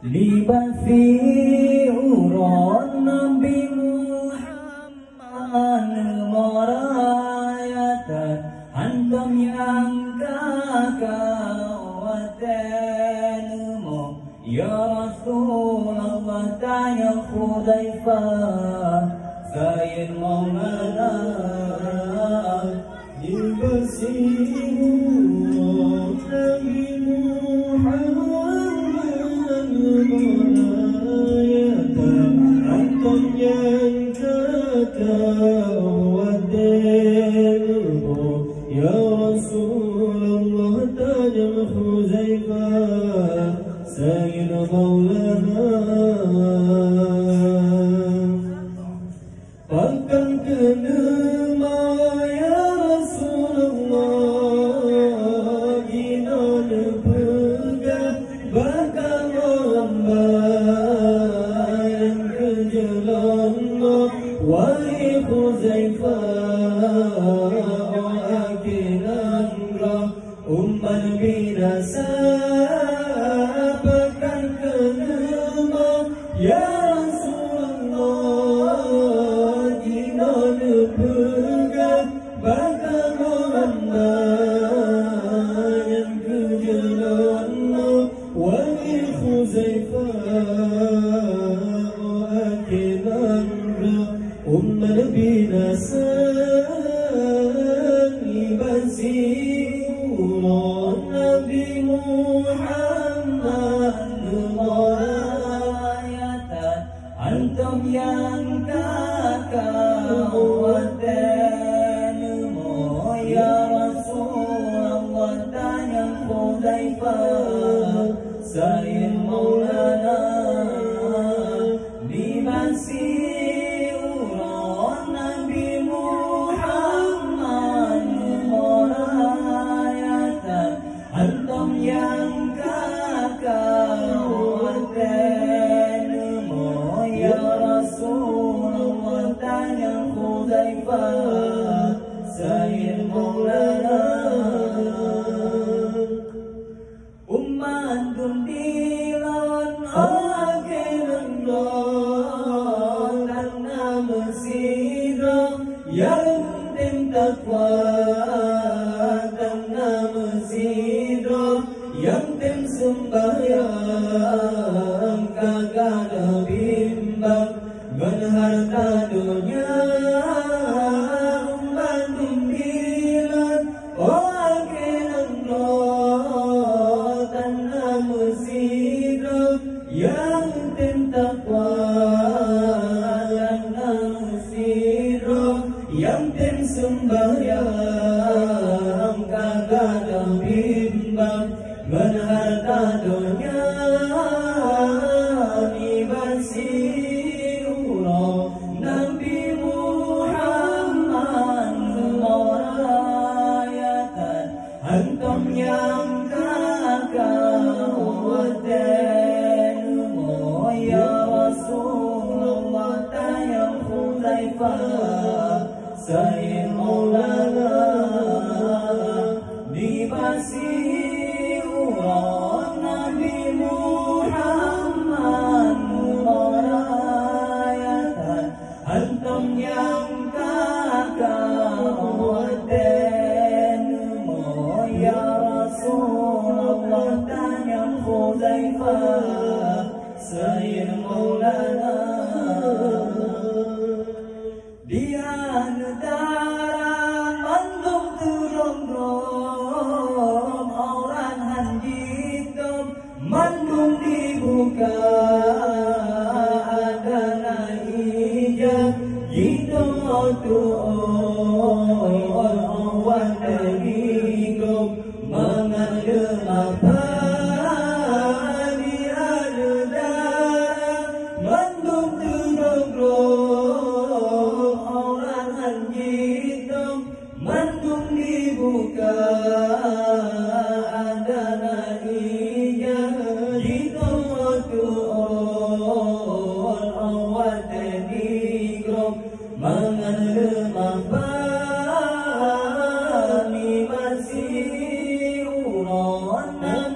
Libasi uron Nabi Muhammad merayatan antum yang kakawatenu ya Rasulullah tanya Hudzaifah Sayyid Maulana libasi uron Nabi Muhammad merayatan antum yang kakawatenu ya Rasulullah tanya Hudzaifah Sayyid Maulana Bahkan kenema ya Rasulullah Gina nepegah bakal lambat yang kejalanlah Wahai Hudzaifah akhirlah umat binasa bahkan kenema ya Rasulullah Gina nepegah bakal lambat yang kejalanlah Wahai Hudzaifah akhirlah umat binasa libasi uron Nabi Muhammad merayatan antum yang kakawatenu ya Rasulullah tanya Hudzaifah Sayyid Maulana libasi uron Nabi Muhammad merayatan antum yang kakawatenu ya Rasulullah tanya Hudzaifah Sayyid Maulana umat dundilan akhiran karena mesirah yang tim takwa karena mesirah yang tim sembahyang kagak ada bimbang berharta dunia umat dundilan akhiran karena mesirah yang tim takwa karena mesirah yang tim sembahyang kagak ada bimbang berharta dunia libasi uron Nabi Muhammad merayatan antum yang kakawatenu ya Rasulullah tanya Hudzaifah Sayyid Maulana libasi uron Nabi Muhammad merayatan antum yang kakawatenu ya Rasulullah tanya Hudzaifah Sayyid Maulana dia negara mandung turun-turun orang hanjitum mandung dibuka ada naija gitu tuh orang negigum mengandung apa dibuka ada naiknya Nabi